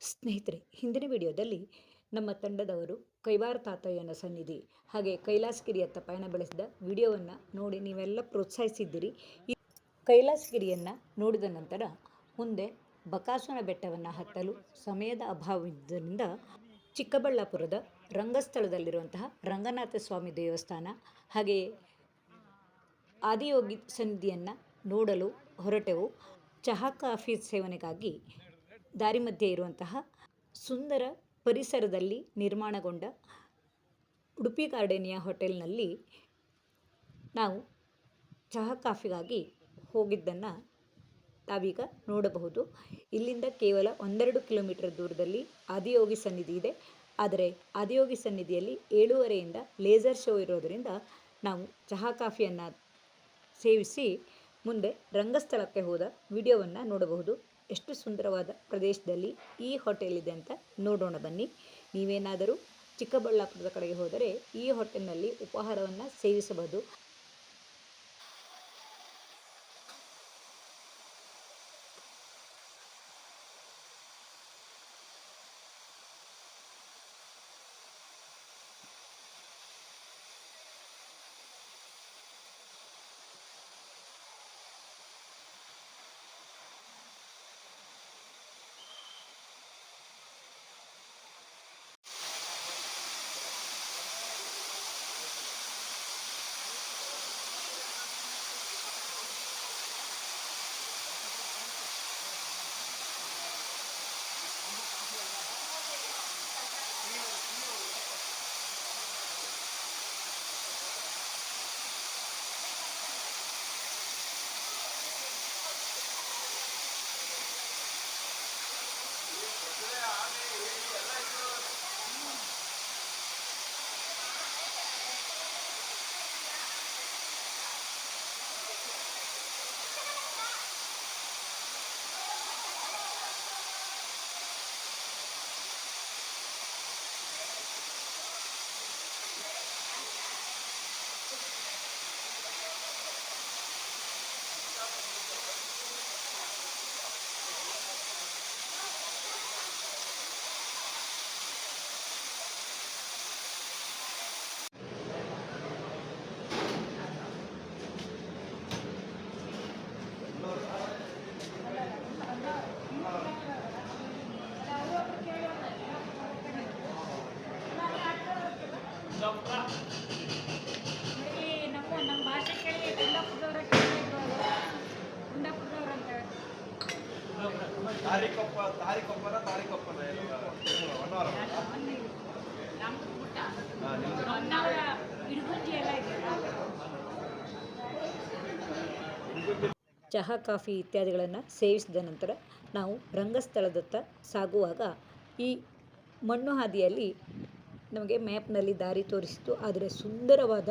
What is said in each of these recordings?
ಸ್ನೇಹಿತರೆ, ಹಿಂದಿನ ವಿಡಿಯೋದಲ್ಲಿ ನಮ್ಮ ತಂಡದವರು ಕೈವಾರ ತಾತಯ್ಯನ ಸನ್ನಿಧಿ ಹಾಗೆ ಕೈಲಾಸಗಿರಿಯತ್ತ ಪಯಣ ಬೆಳೆಸಿದ ವಿಡಿಯೋವನ್ನು ನೋಡಿ ನೀವೆಲ್ಲ ಪ್ರೋತ್ಸಾಹಿಸಿದ್ದೀರಿ. ಈ ಕೈಲಾಸಗಿರಿಯನ್ನು ನೋಡಿದ ನಂತರ ಮುಂದೆ ಬಕಾಸುರನ ಬೆಟ್ಟವನ್ನು ಹತ್ತಲು ಸಮಯದ ಅಭಾವವಿದ್ದರಿಂದ ಚಿಕ್ಕಬಳ್ಳಾಪುರದ ರಂಗಸ್ಥಳದಲ್ಲಿರುವಂತಹ ರಂಗನಾಥ ಸ್ವಾಮಿ ದೇವಸ್ಥಾನ ಹಾಗೆಯೇ ಆದಿಯೋಗಿ ಸನ್ನಿಧಿಯನ್ನು ನೋಡಲು ಹೊರಟೆವು. ಚಹಾ ಕಾಫಿ ಸೇವನೆಗಾಗಿ ದಾರಿ ಮಧ್ಯೆ ಇರುವಂತಹ ಸುಂದರ ಪರಿಸರದಲ್ಲಿ ನಿರ್ಮಾಣಗೊಂಡ ಉಡುಪಿ ಗಾರ್ಡೇನಿಯ ಹೋಟೆಲ್ನಲ್ಲಿ ನಾವು ಚಹಾ ಕಾಫಿಗಾಗಿ ಹೋಗಿದ್ದನ್ನು ತಾವೀಗ ನೋಡಬಹುದು. ಇಲ್ಲಿಂದ ಕೇವಲ 1-2 ಕಿಲೋಮೀಟರ್ ದೂರದಲ್ಲಿ ಆದಿಯೋಗಿ ಸನ್ನಿಧಿ ಇದೆ. ಆದರೆ ಆದಿಯೋಗಿ ಸನ್ನಿಧಿಯಲ್ಲಿ 7:30ರಿಂದ ಲೇಸರ್ ಶೋ ಇರೋದರಿಂದ ನಾವು ಚಹಾ ಕಾಫಿಯನ್ನು ಸೇವಿಸಿ ಮುಂದೆ ರಂಗಸ್ಥಳಕ್ಕೆ ಹೋದ ವಿಡಿಯೋವನ್ನು ನೋಡಬಹುದು. ಎಷ್ಟು ಸುಂದರವಾದ ಪ್ರದೇಶದಲ್ಲಿ ಈ ಹೋಟೆಲ್ ಇದೆ ಅಂತ ನೋಡೋಣ ಬನ್ನಿ. ನೀವೇನಾದರೂ ಚಿಕ್ಕಬಳ್ಳಾಪುರದ ಕಡೆಗೆ ಹೋದರೆ ಈ ಹೋಟೆಲ್ನಲ್ಲಿ ಉಪಹಾರವನ್ನು ಸೇವಿಸಬಹುದು. ನಮ್ಮ ಭಾಷೆ ಕೇಳಿ ಕುಂದಾಪುರದವ್ರ ಚಹಾ ಕಾಫಿ ಇತ್ಯಾದಿಗಳನ್ನು ಸೇವಿಸಿದ ನಂತರ ನಾವು ರಂಗಸ್ಥಳದತ್ತ ಸಾಗುವಾಗ ಈ ಮಣ್ಣು ಹಾದಿಯಲ್ಲಿ ನಮಗೆ ಮ್ಯಾಪ್ನಲ್ಲಿ ದಾರಿ ತೋರಿಸಿತು. ಆದರೆ ಸುಂದರವಾದ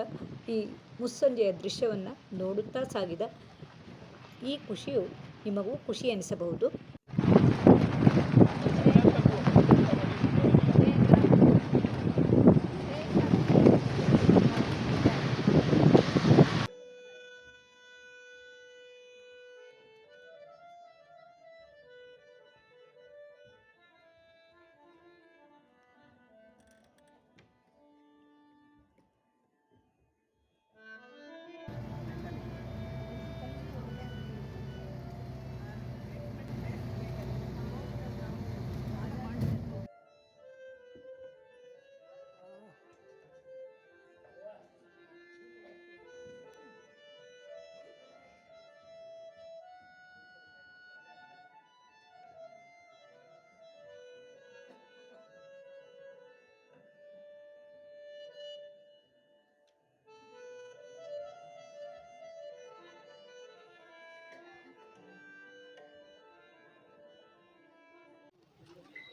ಈ ಮುಸ್ಸಂಜೆಯ ದೃಶ್ಯವನ್ನು ನೋಡುತ್ತಾ ಸಾಗಿದ ಈ ಖುಷಿಯು ನಿಮಗೂ ಖುಷಿ ಎನಿಸಬಹುದು.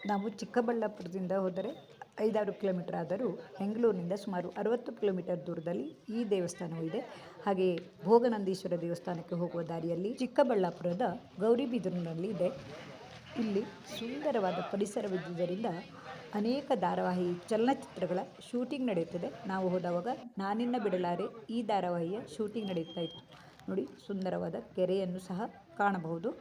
ನಾವು ಚಿಕ್ಕಬಳ್ಳಾಪುರದಿಂದ ಹೋದರೆ 5-6 ಕಿಲೋಮೀಟರ್ ಆದರೂ ಬೆಂಗಳೂರಿನಿಂದ ಸುಮಾರು 60 ಕಿಲೋಮೀಟರ್ ದೂರದಲ್ಲಿ ಈ ದೇವಸ್ಥಾನವೂ ಇದೆ. ಹಾಗೆಯೇ ಭೋಗನಂದೀಶ್ವರ ದೇವಸ್ಥಾನಕ್ಕೆ ಹೋಗುವ ದಾರಿಯಲ್ಲಿ ಚಿಕ್ಕಬಳ್ಳಾಪುರದ ಗೌರಿಬಿದನೂರಿನಲ್ಲಿ ಇದೆ. ಇಲ್ಲಿ ಸುಂದರವಾದ ಪರಿಸರವಿದ್ದುದರಿಂದ ಅನೇಕ ಧಾರಾವಾಹಿ ಚಲನಚಿತ್ರಗಳ ಶೂಟಿಂಗ್ ನಡೆಯುತ್ತದೆ. ನಾವು ಹೋದವಾಗ ನಾನಿನ್ನ ಬಿಡಲಾರೆ ಈ ಧಾರಾವಾಹಿಯ ಶೂಟಿಂಗ್ ನಡೆಯುತ್ತಾ ಇತ್ತು. ನೋಡಿ, ಸುಂದರವಾದ ಕೆರೆಯನ್ನು ಸಹ ಕಾಣಬಹುದು.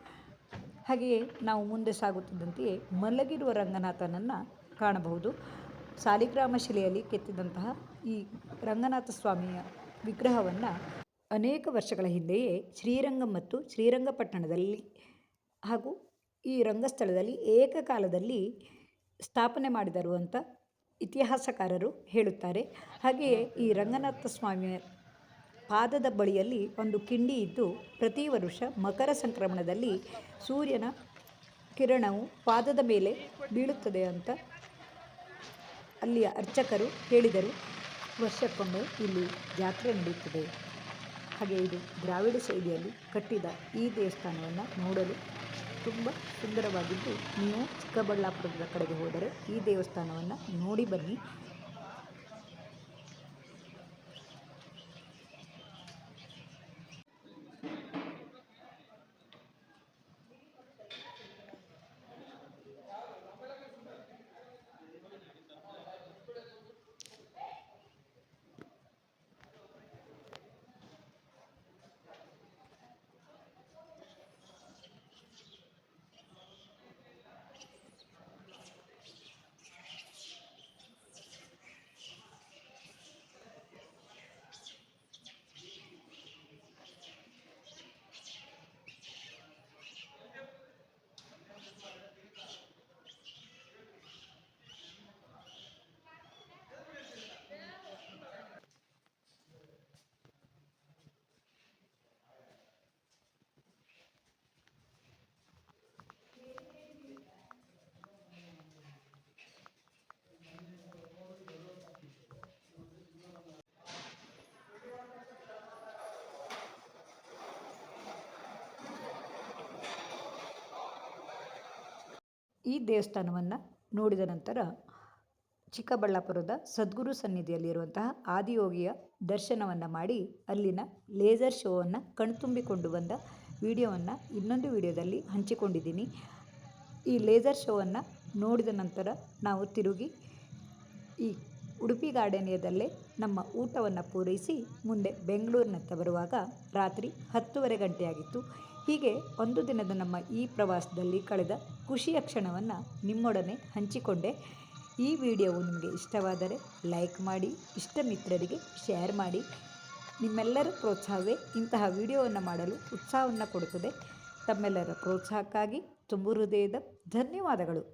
ಹಾಗೆಯೇ ನಾವು ಮುಂದೆ ಸಾಗುತ್ತಿದ್ದಂತೆಯೇ ಮಲಗಿರುವ ರಂಗನಾಥನನ್ನು ಕಾಣಬಹುದು. ಸಾಲಿಗ್ರಾಮ ಶಿಲೆಯಲ್ಲಿ ಕೆತ್ತಿದಂತಹ ಈ ರಂಗನಾಥ ಸ್ವಾಮಿಯ ವಿಗ್ರಹವನ್ನು ಅನೇಕ ವರ್ಷಗಳ ಹಿಂದೆಯೇ ಶ್ರೀರಂಗಂ ಮತ್ತು ಶ್ರೀರಂಗಪಟ್ಟಣದಲ್ಲಿ ಹಾಗೂ ಈ ರಂಗಸ್ಥಳದಲ್ಲಿ ಏಕಕಾಲದಲ್ಲಿ ಸ್ಥಾಪನೆ ಮಾಡಿದರು ಅಂತ ಇತಿಹಾಸಕಾರರು ಹೇಳುತ್ತಾರೆ. ಹಾಗೆಯೇ ಈ ರಂಗನಾಥ ಸ್ವಾಮಿಯ ಪಾದದ ಬಳಿಯಲ್ಲಿ ಒಂದು ಕಿಂಡಿ ಇದ್ದು ಪ್ರತಿ ವರ್ಷ ಮಕರ ಸಂಕ್ರಮಣದಲ್ಲಿ ಸೂರ್ಯನ ಕಿರಣವು ಪಾದದ ಮೇಲೆ ಬೀಳುತ್ತದೆ ಅಂತ ಅಲ್ಲಿಯ ಅರ್ಚಕರು ಹೇಳಿದರು. ವರ್ಷಕ್ಕೊಮ್ಮೆ ಇಲ್ಲಿ ಜಾತ್ರೆ ನಡೆಯುತ್ತದೆ. ಹಾಗೆ ಇದು ದ್ರಾವಿಡ ಶೈಲಿಯಲ್ಲಿ ಕಟ್ಟಿದ ಈ ದೇವಸ್ಥಾನವನ್ನು ನೋಡಲು ತುಂಬ ಸುಂದರವಾಗಿದ್ದು, ನೀವು ಚಿಕ್ಕಬಳ್ಳಾಪುರದ ಕಡೆಗೆ ಹೋದರೆ ಈ ದೇವಸ್ಥಾನವನ್ನು ನೋಡಿ ಬನ್ನಿ. ಈ ದೇವಸ್ಥಾನವನ್ನು ನೋಡಿದ ನಂತರ ಚಿಕ್ಕಬಳ್ಳಾಪುರದ ಸದ್ಗುರು ಸನ್ನಿಧಿಯಲ್ಲಿರುವಂತಹ ಆದಿಯೋಗಿಯ ದರ್ಶನವನ್ನು ಮಾಡಿ ಅಲ್ಲಿನ ಲೇಸರ್ ಶೋವನ್ನು ಕಣ್ತುಂಬಿಕೊಂಡು ಬಂದ ವಿಡಿಯೋವನ್ನು ಇನ್ನೊಂದು ವಿಡಿಯೋದಲ್ಲಿ ಹಂಚಿಕೊಂಡಿದ್ದೀನಿ. ಈ ಲೇಸರ್ ಶೋವನ್ನು ನೋಡಿದ ನಂತರ ನಾವು ತಿರುಗಿ ಈ ಉಡುಪಿ ಗಾರ್ಡನಿಯದಲ್ಲೇ ನಮ್ಮ ಊಟವನ್ನು ಪೂರೈಸಿ ಮುಂದೆ ಬೆಂಗಳೂರಿನತ್ತ ಬರುವಾಗ ರಾತ್ರಿ 10:30 ಗಂಟೆಯಾಗಿತ್ತು. ಹೀಗೆ ಒಂದು ದಿನದ ನಮ್ಮ ಈ ಪ್ರವಾಸದಲ್ಲಿ ಕಳೆದ ಖುಷಿಯ ಕ್ಷಣವನ್ನು ನಿಮ್ಮೊಡನೆ ಹಂಚಿಕೊಂಡೆ. ಈ ವಿಡಿಯೋವು ನಿಮಗೆ ಇಷ್ಟವಾದರೆ ಲೈಕ್ ಮಾಡಿ, ಇಷ್ಟ ಮಿತ್ರರಿಗೆ ಶೇರ್ ಮಾಡಿ. ನಿಮ್ಮೆಲ್ಲರ ಪ್ರೋತ್ಸಾಹವೇ ಇಂತಹ ವಿಡಿಯೋವನ್ನು ಮಾಡಲು ಉತ್ಸಾಹವನ್ನು ಕೊಡುತ್ತದೆ. ತಮ್ಮೆಲ್ಲರ ಪ್ರೋತ್ಸಾಹಕ್ಕಾಗಿ ತುಂಬು ಹೃದಯದ ಧನ್ಯವಾದಗಳು.